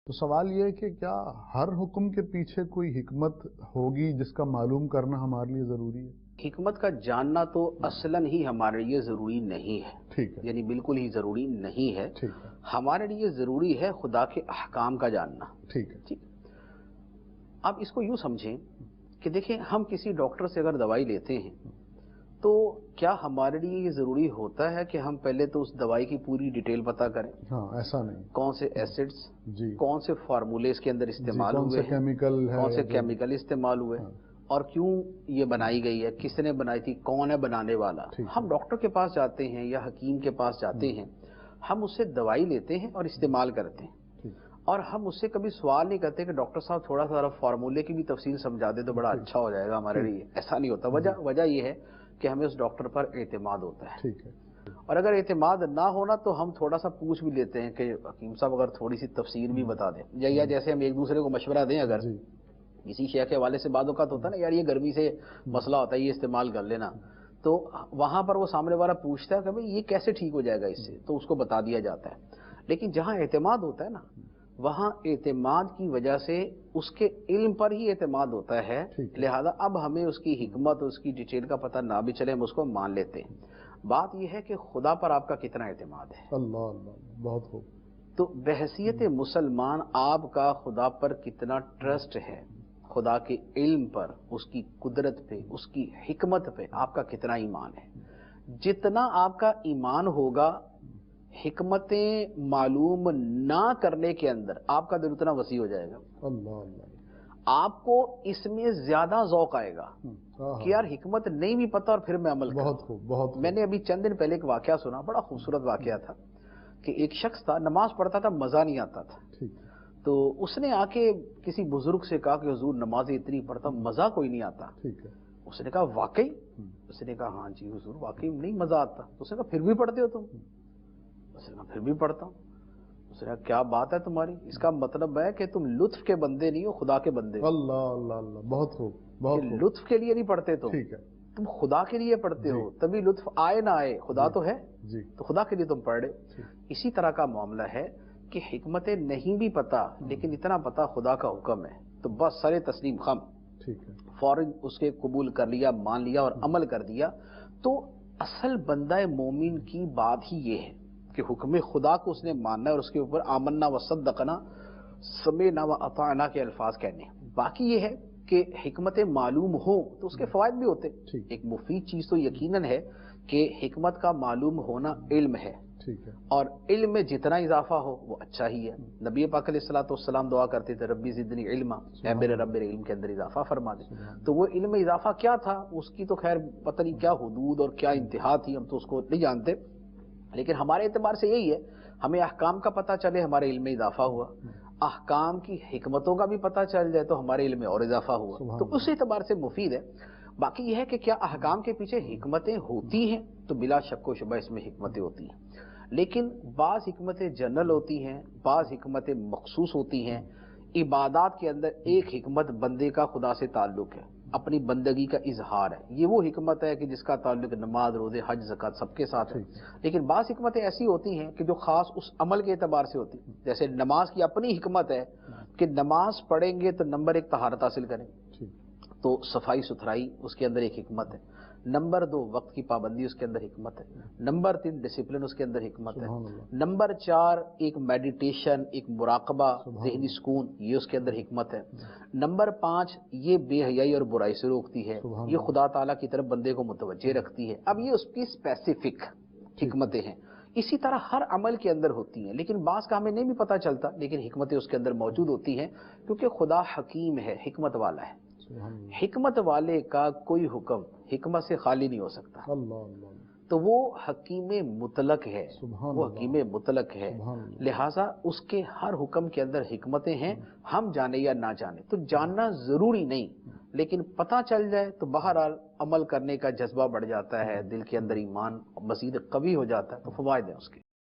تو سوال یہ ہے کہ کیا ہر حکم کے پیچھے کوئی حکمت ہوگی جس کا معلوم کرنا ہمارے لیے ضروری ہے؟ حکمت کا جاننا تو اصلاً ہی ہمارے لیے ضروری نہیں ہے، ٹھیک ہے، یعنی بالکل ہی ضروری نہیں ہے۔ ٹھیک ہے، ہمارے لیے ضروری ہے خدا کے احکام کا جاننا۔ ٹھیک ہے، ٹھیک، آپ اس کو یوں سمجھیں کہ دیکھیں، ہم کسی ڈاکٹر سے اگر دوائی لیتے ہیں تو کیا ہمارے لیے یہ ضروری ہوتا ہے کہ ہم پہلے تو اس دوائی کی پوری ڈیٹیل پتہ کریں؟ ہاں ایسا نہیں، کون سے ایسڈز، جی کون سے فارمولے اس کے اندر جی، استعمال کون ہوئے سے ہیں، کیمیکل ہے کون سے یا جو بھی، کیمیکل استعمال ہوئے، ہاں، اور کیوں یہ بنائی گئی ہے، کس نے بنائی تھی، کون ہے بنانے والا۔ ٹھیک ہے، ہم ڈاکٹر کے پاس جاتے ہیں یا حکیم کے پاس جاتے ہیں، ہم اس سے دوائی لیتے ہیں اور استعمال کرتے ہیں، ٹھیک، اور ہم اس سے کبھی سوال نہیں کرتے کہ ڈاکٹر صاحب تھوڑا سا فارمولے کی بھی تفصیل سمجھا دے تو بڑا ٹھیک، اچھا ہو جائے گا ہمارے ٹھیک، لیے۔ ایسا نہیں ہوتا۔ جی، وجہ یہ ہے کہ ہمیں اس ڈاکٹر پر اعتماد ہوتا ہے، ٹھیک ہے، اور اگر اعتماد نہ ہونا تو ہم تھوڑا سا پوچھ بھی لیتے ہیں کہ حکیم صاحب اگر تھوڑی سی تفصیل بھی بتا دیں، یا جیسے ہم ایک دوسرے کو مشورہ دیں، اگر جی، کسی شے کے حوالے سے بعض اوقات ہوتا ہے نا، یار یہ گرمی سے مسئلہ ہوتا ہے، یہ استعمال کر لینا، تو وہاں پر وہ سامنے والا پوچھتا ہے کہ بھئی یہ کیسے ٹھیک ہو جائے گا اس سے، تو اس کو بتا دیا جاتا ہے۔ لیکن جہاں اعتماد ہوتا ہے نا، وہاں اعتماد کی وجہ سے اس کے علم پر ہی اعتماد ہوتا ہے، ٹھیک ہے، لہذا اب ہمیں اس کی حکمت، اس کی ڈیٹیل کا پتہ نہ بھی چلے، ہم اس کو مان لیتے ہیں۔ بات یہ ہے کہ خدا پر آپ کا کتنا اعتماد ہے۔ اللہ اللہ، بہت خوب، تو بحیثیت مسلمان آپ کا خدا پر کتنا ٹرسٹ ہے، خدا کے علم پر، اس کی قدرت پہ، اس کی حکمت پہ آپ کا کتنا ایمان ہے۔ جتنا آپ کا ایمان ہوگا، حکمتیں معلوم نہ کرنے کے اندر آپ کا دل اتنا وسیع ہو جائے گا، اللہ اللہ، آپ کو اس میں زیادہ ذوق آئے گا کہ یار حکمت نہیں بھی پتہ اور پھر میں عمل کروں۔ بہت خوب، بہت خوب، میں نے ابھی چند دن پہلے ایک واقعہ سنا، بڑا خوبصورت واقعہ تھا، کہ ایک شخص تھا، نماز پڑھتا تھا، مزہ نہیں آتا تھا، ٹھیک، تو اس نے آ کے کسی بزرگ سے کہا کہ حضور نمازیں اتنی پڑھتا مزہ کوئی نہیں آتا۔ ٹھیک ہے، اس نے کہا واقعی؟ اس نے کہا ہاں جی حضور، واقعی نہیں مزہ آتا۔ تو اس نے کہا پھر بھی پڑھتے ہو تم؟ اس نے کہا پھر بھی پڑھتا ہوں۔ اس نے کہا کیا بات ہے تمہاری، اس کا مطلب ہے کہ تم لطف کے بندے نہیں ہو، خدا کے بندے ہو، اللہ اللہ اللہ، بہت خوب، کہ بہت خوب، لطف کے لیے نہیں پڑھتے تم، ٹھیک ہے، تم خدا کے لیے پڑھتے جی، ہو، تبھی لطف آئے نہ آئے، خدا جی، تو ہے، جی، تو خدا کے لیے تم پڑھ رہے ہو۔ ٹھیک، اسی طرح کا معاملہ ہے کہ حکمتیں نہیں بھی پتہ، لیکن اتنا پتہ خدا کا حکم ہے، تو بس سر تسلیم خم، ٹھیک ہے، فوراً اس کے قبول کر لیا، مان لیا اور عمل کر دیا۔ تو اصل بندہ مومن کی بات ہی یہ ہے کہ حکم خدا کو اس نے ماننا ہے، اور اس کے اوپر آمنا و صدقنا، سمعنا و اطعنا کے الفاظ کہنے ہیں۔ باقی یہ ہے کہ حکمتیں معلوم ہوں تو اس کے فوائد بھی ہوتے ہیں۔ ٹھیک، ایک مفید چیز تو یقیناً ہے کہ حکمت کا معلوم ہونا علم ہے، ٹھیک ہے، اور علم میں جتنا اضافہ ہو وہ اچھا ہی ہے۔ نبی پاک علیہ الصلوۃ والسلام دعا کرتے تھے ربی زدنی علما، اے میرے رب میرے علم کے اندر اضافہ فرما دے۔ تو وہ علم میں اضافہ کیا تھا، اس کی تو خیر پتہ نہیں کیا حدود اور کیا انتہا تھی، ہم تو اس کو نہیں جانتے، لیکن ہمارے اعتبار سے یہی ہے، ہمیں احکام کا پتہ چلے ہمارے علم میں اضافہ ہوا، احکام کی حکمتوں کا بھی پتہ چل جائے تو ہمارے علم میں اور اضافہ ہوا، تو اس اعتبار سے مفید ہے۔ باقی یہ ہے کہ کیا احکام کے پیچھے حکمتیں ہوتی ہیں، تو بلا شک و شبہ اس میں حکمتیں ہوتی ہیں، لیکن بعض حکمتیں جنرل ہوتی ہیں، بعض حکمتیں مخصوص ہوتی ہیں۔ عبادات کے اندر ایک حکمت بندے کا خدا سے تعلق ہے، اپنی بندگی کا اظہار ہے، یہ وہ حکمت ہے کہ جس کا تعلق نماز، روزے، حج، زکوٰۃ سب کے ساتھ ہے۔ لیکن بعض حکمتیں ایسی ہوتی ہیں کہ جو خاص اس عمل کے اعتبار سے ہوتی ہیں، جیسے نماز کی اپنی حکمت ہے کہ نماز پڑھیں گے تو نمبر 1 طہارت حاصل کریں، تو صفائی ستھرائی اس کے اندر ایک حکمت ہے۔ نمبر 2 وقت کی پابندی اس کے اندر حکمت ہے۔ نمبر 3 ڈسپلن اس کے اندر حکمت ہے۔ نمبر 4 ایک میڈیٹیشن، ایک مراقبہ، ذہنی سکون، یہ اس کے اندر حکمت ہے۔ نمبر 5 یہ بے حیائی اور برائی سے روکتی ہے، یہ خدا تعالیٰ کی طرف بندے کو متوجہ رکھتی ہے۔ اب یہ اس کی اسپیسیفک حکمتیں ہیں، اسی طرح ہر عمل کے اندر ہوتی ہیں، لیکن بعض کا ہمیں نہیں بھی پتہ چلتا، لیکن حکمتیں اس کے اندر موجود ہوتی ہیں، کیونکہ خدا حکیم ہے، حکمت والا ہے۔ حکمت والے کا کوئی حکم حکمت سے خالی نہیں ہو سکتا، تو وہ حکیم مطلق ہے، وہ حکیم مطلق ہے، لہٰذا اس کے ہر حکم کے اندر حکمتیں ہیں، ہم جانے یا نہ جانے۔ تو جاننا ضروری نہیں، لیکن پتہ چل جائے تو بہرحال عمل کرنے کا جذبہ بڑھ جاتا ہے، دل کے اندر ایمان مزید قوی ہو جاتا ہے، تو فوائد ہیں اس کے۔